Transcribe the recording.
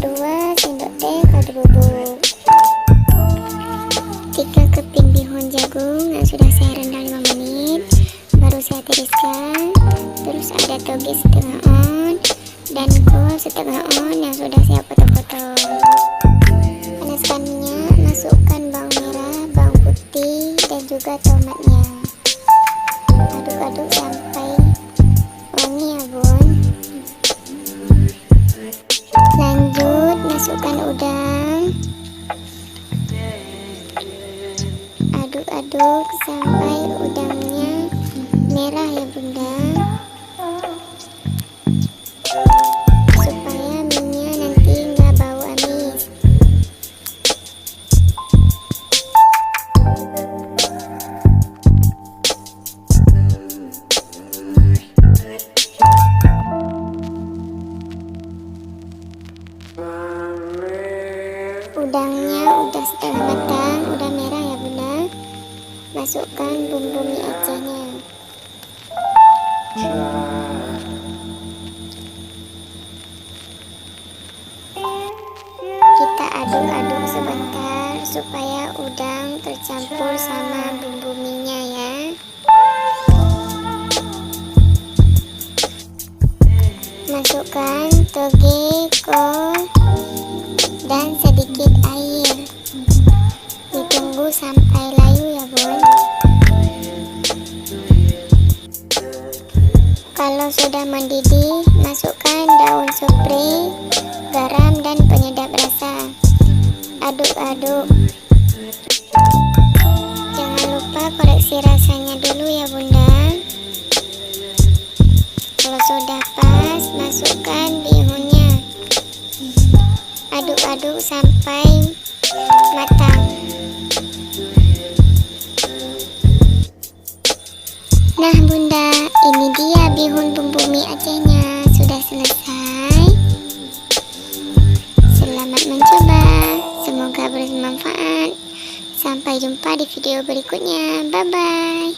2 sendok teh kaldu bubuk, 3 keping bihun jagung yang sudah saya rendam 5 menit, baru saya tiriskan. Terus ada toge setengah on dan kol setengah on yang sudah saya potong-potong. Panaskan minyak, masukkan bawang merah, bawang putih dan juga tomatnya. Aduk-aduk sampai wangi ya bun. Lanjut masukkan udang, aduk-aduk sampai udangnya merah ya bunda, supaya minyak nanti nggak bau amis. Udangnya udah setengah matang, udah merah ya bunda. Masukkan bumbu mie Acehnya. Kita aduk-aduk sebentar supaya udang tercampur sama bumbu mie-nya ya. Masukkan toge, kol, dan sedikit air. Ditunggu sampai layu ya bun. Kalau sudah mendidih, masukkan daun supre, garam dan penyedap rasa. Aduk-aduk. Jangan lupa koreksi rasanya dulu ya bunda. Kalau sudah pas, masukkan bihunnya. Aduk-aduk sampai matang. Nah bunda, ini dia bihun bumbu mie Acehnya sudah selesai. Selamat mencoba, semoga bermanfaat. Sampai jumpa di video berikutnya. Bye bye.